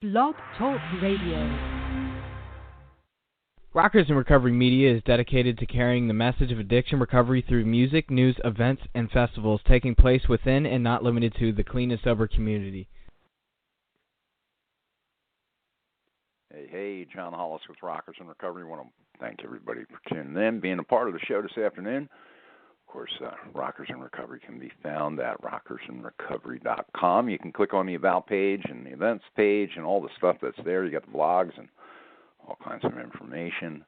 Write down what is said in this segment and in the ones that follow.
Blog Talk Radio. Rockers in Recovery Media is dedicated to carrying the message of addiction recovery through music, news, events, and festivals taking place within and not limited to the clean and sober community. Hey, John Hollis with Rockers in Recovery. I want to thank everybody for tuning in, being a part of the show this afternoon. Of course, Rockers in Recovery can be found at rockersinrecovery.com. You can click on the About page and the Events page and all the stuff that's there. You got the blogs and all kinds of information.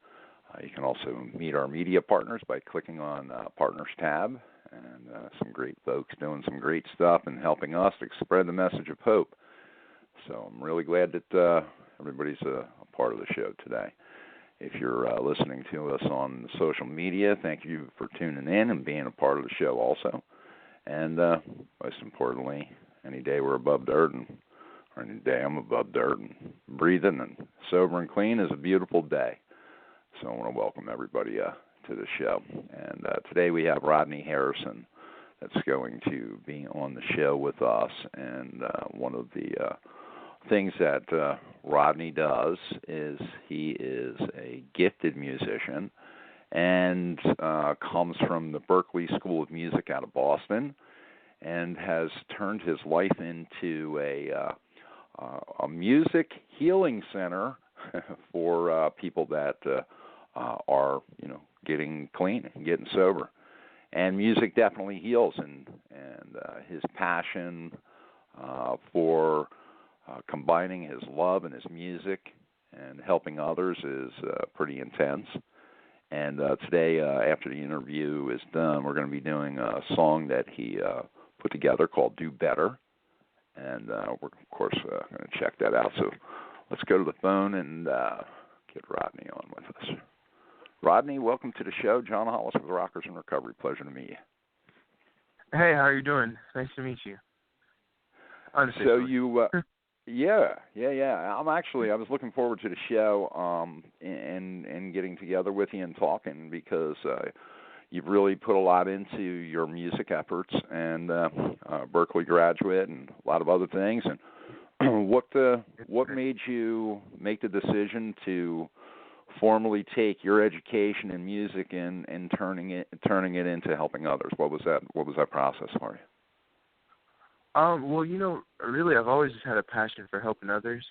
You can also meet our media partners by clicking on Partners tab, and some great folks doing some great stuff and helping us to spread the message of hope. So I'm really glad that everybody's a part of the show today. If you're listening to us on social media, thank you for tuning in and being a part of the show also. And most importantly, any day we're above dirt, or any day I'm above dirt and breathing and sober and clean is a beautiful day. So I want to welcome everybody to the show. And today we have Rodney Harrison that's going to be on the show with us. And one of the things that Rodney does is he is a gifted musician and comes from the Berklee School of Music out of Boston and has turned his life into a music healing center for people that are, getting clean and getting sober. And music definitely heals, and his passion for combining his love and his music and helping others is pretty intense. And today, after the interview is done, we're going to be doing a song that he put together called Do Better. And we're, of course, going to check that out. So let's go to the phone and get Rodney on with us. Rodney, welcome to the show. John Hollis with Rockers in Recovery. Pleasure to meet you. Hey, how are you doing? Nice to meet you. So you... Yeah. I was looking forward to the show and getting together with you and talking because you've really put a lot into your music efforts and Berklee graduate and a lot of other things. And what made you make the decision to formally take your education in music and turning it into helping others? What was that process for you? Well, really, I've always just had a passion for helping others.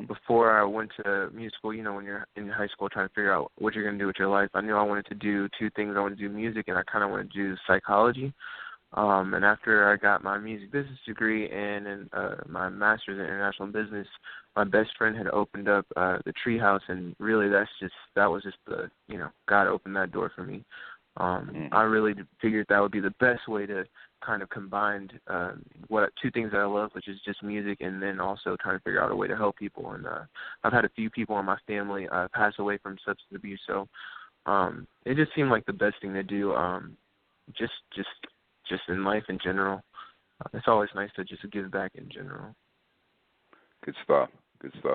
Before I went to music school, when you're in high school trying to figure out what you're going to do with your life, I knew I wanted to do two things. I wanted to do music, and I kind of wanted to do psychology. And after I got my music business degree and my master's in international business, my best friend had opened up the Treehouse, and really that was just the, God opened that door for me. I really figured that would be the best way to kind of combine two things that I love, which is just music, and then also trying to figure out a way to help people. And I've had a few people in my family pass away from substance abuse, so it just seemed like the best thing to do, just in life in general. It's always nice to just give back in general. Good stuff.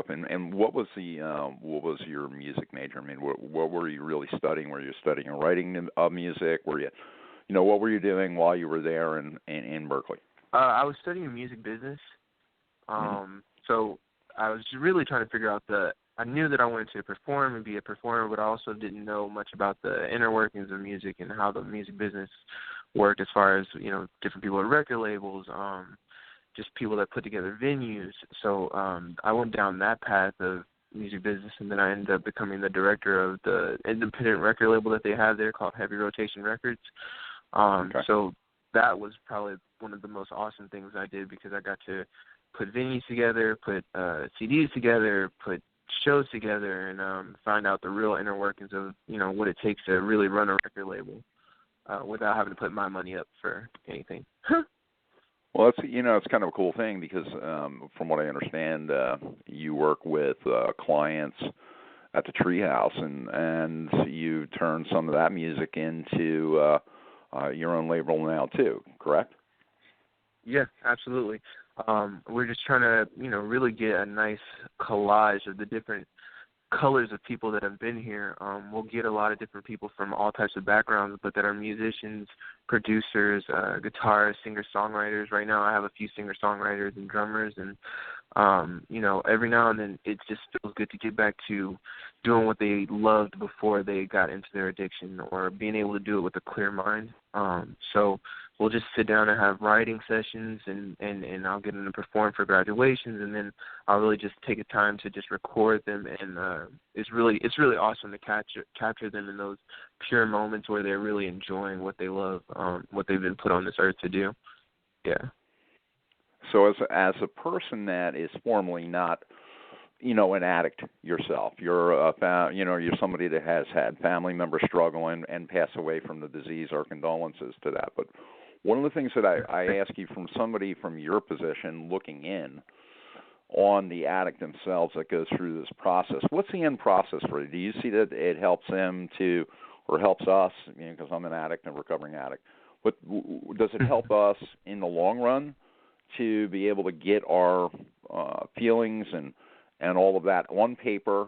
And what was your music major? I mean, what were you really studying? Were you studying writing of music? Were you, what were you doing while you were there in Berklee? I was studying music business. So I was really trying to figure out I knew that I wanted to perform and be a performer, but I also didn't know much about the inner workings of music and how the music business worked as far as, different people at record labels, just people that put together venues. So I went down that path of music business, and then I ended up becoming the director of the independent record label that they have there called Heavy Rotation Records. So that was probably one of the most awesome things I did because I got to put venues together, put CDs together, put shows together, and find out the real inner workings of, what it takes to really run a record label without having to put my money up for anything. Well, it's kind of a cool thing because from what I understand, you work with clients at the Treehouse, and you turn some of that music into your own label now too, correct? Yeah, absolutely. We're just trying to, really get a nice collage of the different colors of people that have been here. We'll get a lot of different people from all types of backgrounds, but that are musicians, producers, guitarists, singer-songwriters. Right now I have a few singer-songwriters and drummers, and Every now and then it just feels good to get back to doing what they loved before they got into their addiction, or being able to do it with a clear mind. So we'll just sit down and have writing sessions, and I'll get them to perform for graduations, and then I'll really just take a time to just record them, and it's really awesome to capture them in those pure moments where they're really enjoying what they love, what they've been put on this earth to do. Yeah. So as a person that is formerly not, an addict yourself, you're you're somebody that has had family members struggle and pass away from the disease. Our condolences to that. But one of the things that I ask you, from somebody from your position looking in on the addict themselves that goes through this process, what's the end process for you? Do you see that it helps them to, or helps us, because I'm an addict and recovering addict, but does it help us in the long run to be able to get our feelings and all of that on paper,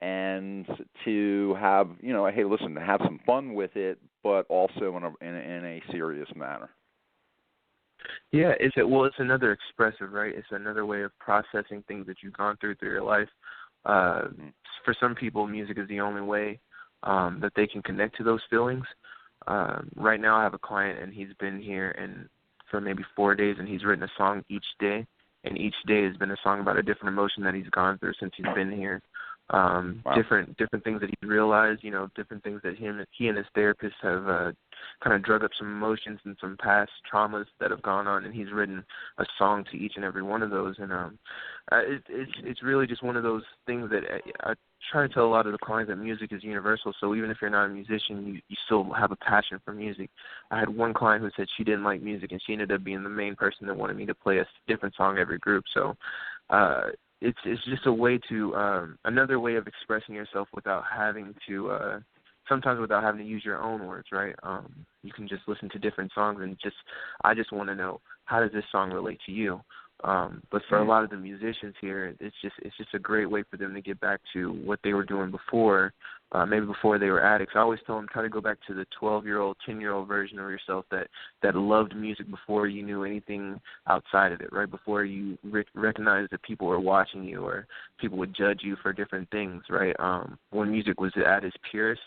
and to have, hey, listen, to have some fun with it, but also in a serious manner? Yeah, it's another expressive, right? It's another way of processing things that you've gone through your life. For some people, music is the only way that they can connect to those feelings. Right now I have a client, and he's been here for maybe 4 days, and he's written a song each day, and each day has been a song about a different emotion that he's gone through since he's been here. Wow. Different things that he's realized, different things that he and his therapist have kind of drug up some emotions and some past traumas that have gone on, and he's written a song to each and every one of those. And it's really just one of those things that I try to tell a lot of the clients, that music is universal. So even if you're not a musician, you still have a passion for music. I had one client who said she didn't like music, and she ended up being the main person that wanted me to play a different song every group. So it's just a way to another way of expressing yourself without having to sometimes without having to use your own words, right? You can just listen to different songs, and I just want to know, how does this song relate to you? But for a lot of the musicians here, it's just a great way for them to get back to what they were doing before, maybe before they were addicts. I always tell them, try to go back to the 12-year-old, 10-year-old version of yourself that loved music before you knew anything outside of it, right? Before you recognized that people were watching you, or people would judge you for different things, right? When music was at its purest,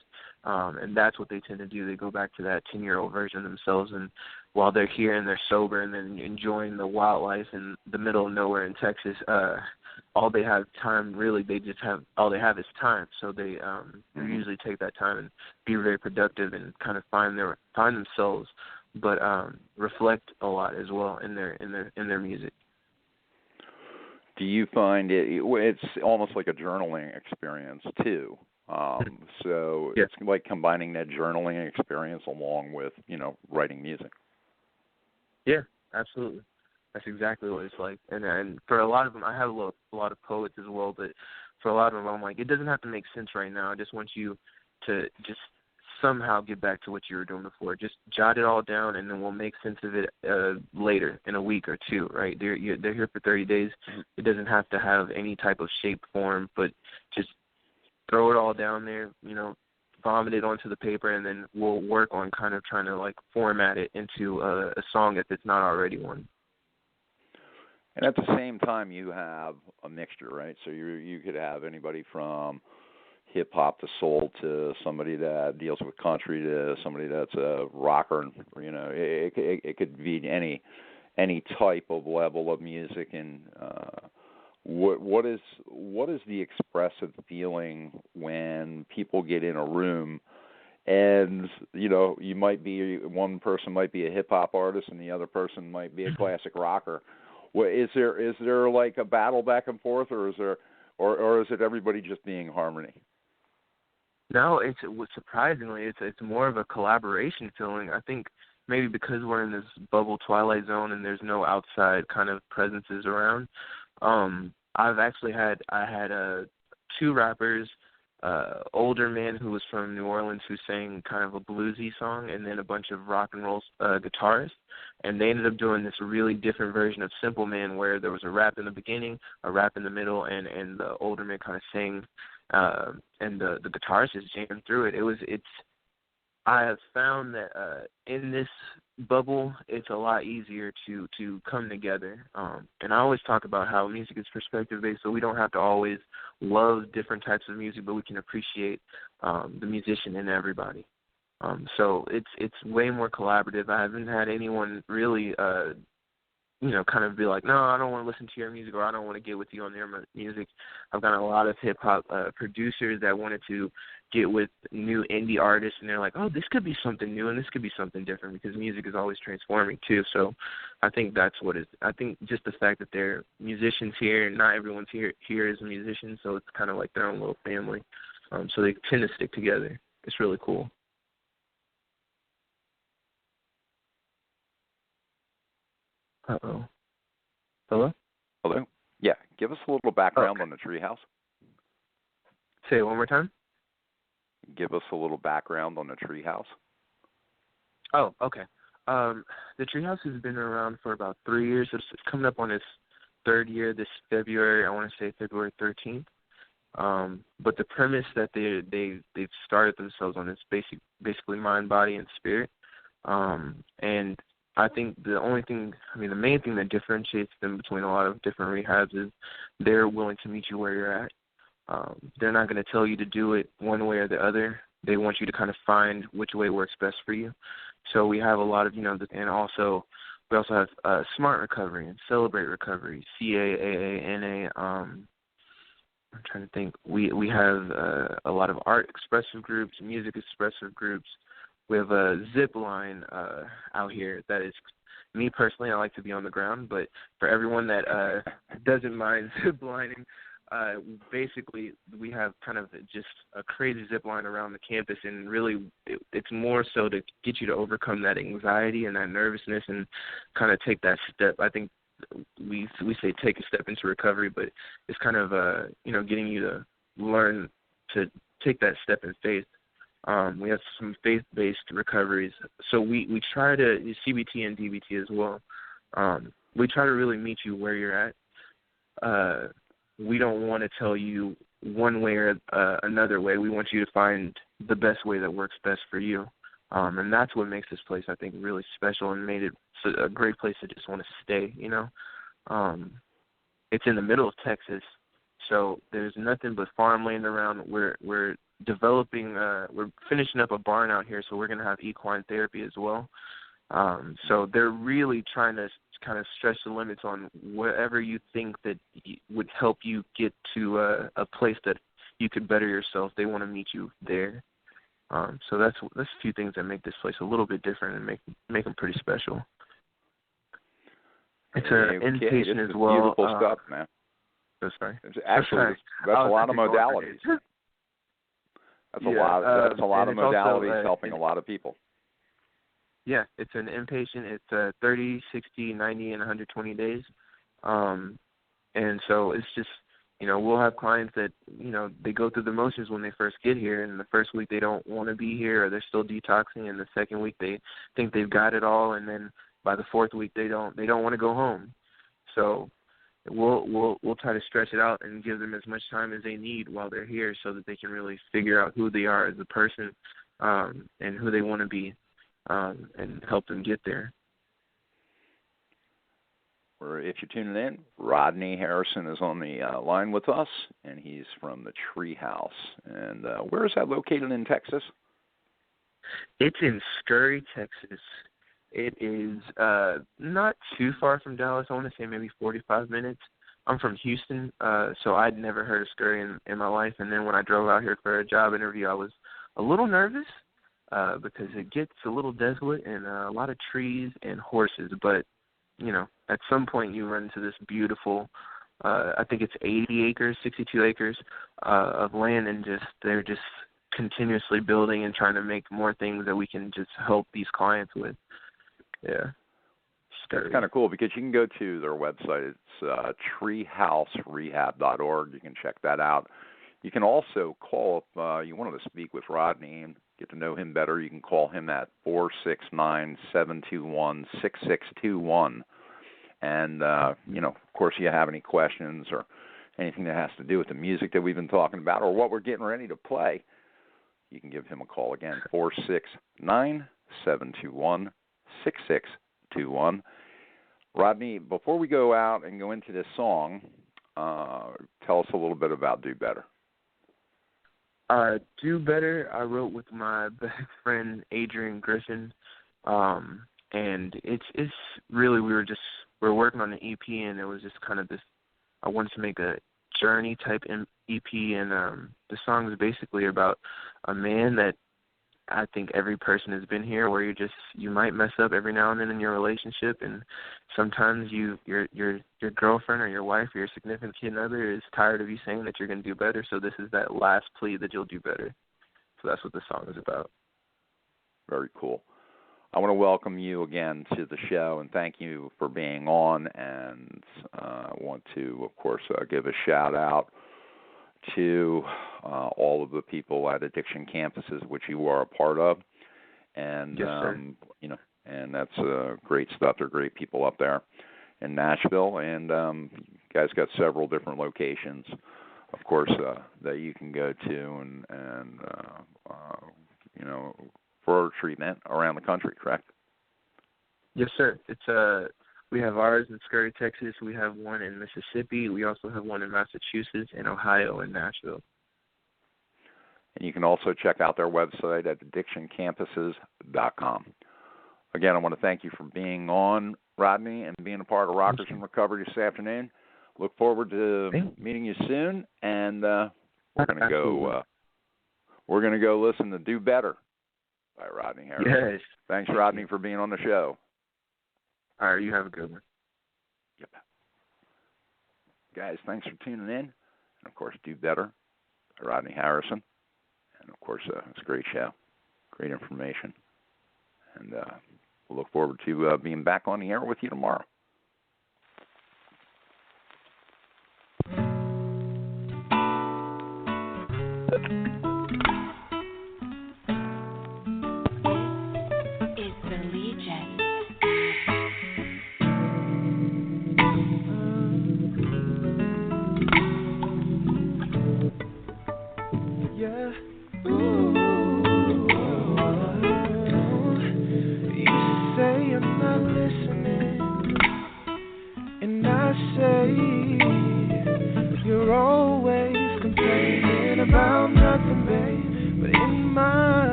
and that's what they tend to do. They go back to that 10-year-old version of themselves, and while they're here and they're sober and then enjoying the wildlife in the middle of nowhere in Texas, all they have time, really, all they have is time. So they usually take that time and be very productive and kind of find themselves, but reflect a lot as well in their music. Do you find it's almost like a journaling experience too? So yeah. It's like combining that journaling experience along with, writing music. Yeah, absolutely. That's exactly what it's like. And for a lot of them, I have a lot of poets as well, but for a lot of them, I'm like, it doesn't have to make sense right now. I just want you to just somehow get back to what you were doing before. Just jot it all down, and then we'll make sense of it later in a week or two, right? They're here for 30 days. It doesn't have to have any type of shape, form, but just throw it all down there, vomit it onto the paper, and then we'll work on kind of trying to format it into a song if it's not already one. And at the same time, you have a mixture, right? So you could have anybody from hip hop to soul to somebody that deals with country to somebody that's a rocker. It could be any type of level of music. And what is the expressive feeling when people get in a room and you might be, one person might be a hip hop artist and the other person might be a classic rocker? Is there like a battle back and forth, or is it everybody just being harmony? No, surprisingly it's more of a collaboration feeling. I think maybe because we're in this bubble twilight zone and there's no outside kind of presences around. I had two rappers, older man who was from New Orleans who sang kind of a bluesy song, and then a bunch of rock and roll guitarists, and they ended up doing this really different version of Simple Man where there was a rap in the beginning, a rap in the middle, and the older man kind of sang, and the guitarist just jammed through it. I have found that in this bubble, it's a lot easier to come together. And I always talk about how music is perspective-based, so we don't have to always love different types of music, but we can appreciate the musician in everybody. So it's way more collaborative. I haven't had anyone really, kind of be like, no, I don't want to listen to your music, or I don't want to get with you on your music. I've got a lot of hip-hop producers that wanted to get with new indie artists, and they're like, oh, this could be something new and this could be something different, because music is always transforming too. So I think that's what it is. I think just the fact that they're musicians here, and not everyone's here is a musician, so it's kind of like their own little family. So they tend to stick together. It's really cool. Uh-oh. Hello? Hello? Yeah, give us a little background on the Treehouse. Say it one more time. Give us a little background on the Treehouse. Oh, okay. The Treehouse has been around for about 3 years. It's coming up on its third year this February. I want to say February 13th. But the premise that they've started themselves on is basically mind, body, and spirit. And I think the main thing that differentiates them between a lot of different rehabs is they're willing to meet you where you're at. They're not going to tell you to do it one way or the other. They want you to kind of find which way works best for you. So we have a lot of, and also we also have Smart Recovery and Celebrate Recovery, CAAA, NA. I'm trying to think. We have a lot of art expressive groups, music expressive groups. We have a zip line out here that is, me personally, I like to be on the ground, but for everyone that doesn't mind zip lining, basically we have kind of just a crazy zip line around the campus, and really it's more so to get you to overcome that anxiety and that nervousness and kind of take that step. I think we say take a step into recovery, but it's kind of getting you to learn to take that step in faith. We have some faith-based recoveries. So we try to, CBT and DBT as well, we try to really meet you where you're at. We don't want to tell you one way or another way. We want you to find the best way that works best for you. And that's what makes this place, I think, really special and made it a great place to just want to stay, It's in the middle of Texas, so there's nothing but farmland around. We're developing, we're finishing up a barn out here, so we're going to have equine therapy as well. So they're really trying to kind of stretch the limits on whatever you think that would help you get to a place that you could better yourself. They want to meet you there. So that's a few things that make this place a little bit different and make them pretty special. It's an inpatient as well. Beautiful stuff, man. Oh, sorry. Actually, that's a lot of modalities. That's a lot of modalities also, helping a lot of people. Yeah, it's an inpatient. It's 30, 60, 90, and 120 days. And so it's just, we'll have clients that, they go through the motions when they first get here, and the first week they don't want to be here, or they're still detoxing, and the second week they think they've got it all, and then by the fourth week they don't want to go home. So we'll try to stretch it out and give them as much time as they need while they're here, so that they can really figure out who they are as a person, and who they want to be. And help them get there. Or if you're tuning in, Rodney Harrison is on the line with us, and he's from the Treehouse. And where is that located in Texas? It's in Scurry, Texas. It is not too far from Dallas. I want to say maybe 45 minutes. I'm from Houston, so I'd never heard of Scurry in my life. And then when I drove out here for a job interview, I was a little nervous. Because it gets a little desolate and a lot of trees and horses. But, at some point you run into this beautiful, I think it's 80 acres, 62 acres of land, and they're just continuously building and trying to make more things that we can just help these clients with. Yeah. It's kind of cool because you can go to their website. It's treehouserehab.org. You can check that out. You can also call if you wanted to speak with Rodney and get to know him better. You can call him at 469-721-6621. And, of course, if you have any questions or anything that has to do with the music that we've been talking about or what we're getting ready to play, you can give him a call again, 469-721-6621. 888-866-6621. Rodney, before we go out and go into this song, tell us a little bit about Do Better. Do Better, I wrote with my best friend Adrian Griffin, and it's really we're working on an EP, and it was just kind of this. I wanted to make a journey type EP, and the song is basically about a man that I think every person has been here, where you might mess up every now and then in your relationship, and sometimes your girlfriend or your wife or your significant other is tired of you saying that you're going to do better. So this is that last plea that you'll do better. So that's what the song is about. Very cool. I want to welcome you again to the show and thank you for being on. And I want to, of course, give a shout out to all of the people at Addiction Campuses, which you are a part of, and yes, sir. And that's great stuff. They're great people up there in Nashville, and you guys got several different locations, of course, that you can go to and for treatment around the country. Correct? Yes, sir. It's we have ours in Scurry, Texas. We have one in Mississippi. We also have one in Massachusetts, in Ohio, and Nashville. And you can also check out their website at addictioncampuses.com. Again, I want to thank you for being on, Rodney, and being a part of Rockers in Recovery this afternoon. Look forward to meeting you soon, and we're going to go. We're going to go listen to "Do Better" by Rodney Harrison. Yes. Thanks, Rodney, for being on the show. All right, you have a good one. Yep. Guys, thanks for tuning in. And, of course, Do Better by Rodney Harrison. And, of course, it's a great show, great information. And we'll look forward to being back on the air with you tomorrow.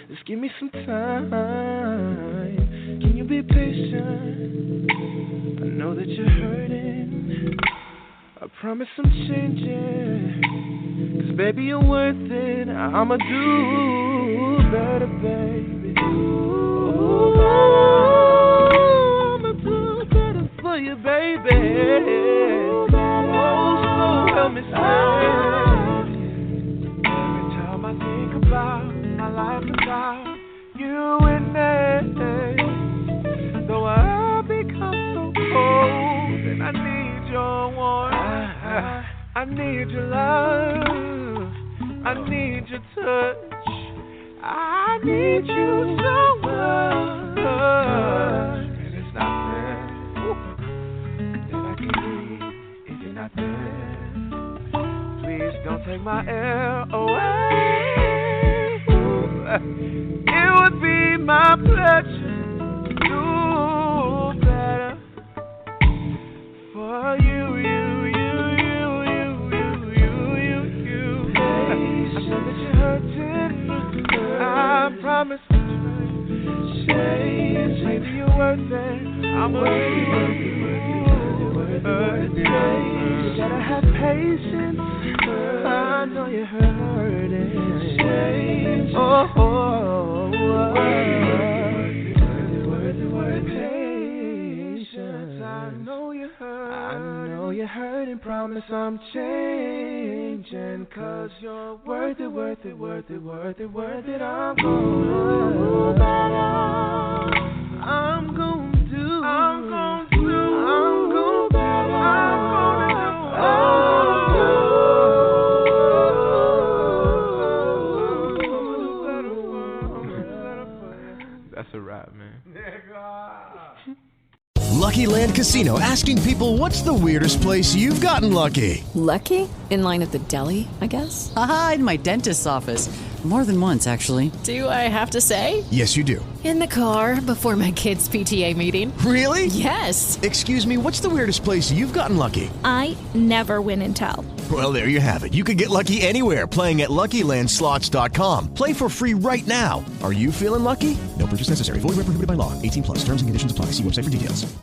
Just give me some time. Can you be patient? I know that you're hurting. I promise I'm changing. 'Cause baby, you're worth it. I'ma do better, baby. Ooh, I'ma do better for you, baby. Oh, so help me stay. Every time I think about my life without you in it, though I become so cold, and I need your warmth. I need your love. I need your touch. I need you so much. And it's not fair that I can breathe if you're not there. Please don't take my air away. It would be my pleasure to do better for you. I promise to change. Maybe you're worth it. I'm worth it. You gotta have patience. I know you're hurting. Change. Oh, patience. I know you're hurting. I know you're hurting. Promise I'm changing. 'Cause you're worth it, worth it, worth it, worth it, worth it. I'm gonna do better. I'm gonna do. Lucky Land Casino, asking people, what's the weirdest place you've gotten lucky? Lucky? In line at the deli, I guess? Aha, in my dentist's office. More than once, actually. Do I have to say? Yes, you do. In the car before my kids' PTA meeting. Really? Yes. Excuse me, what's the weirdest place you've gotten lucky? I never win and tell. Well, there you have it. You can get lucky anywhere, playing at LuckyLandSlots.com. Play for free right now. Are you feeling lucky? No purchase necessary. Void where prohibited by law. 18+. Terms and conditions apply. See website for details.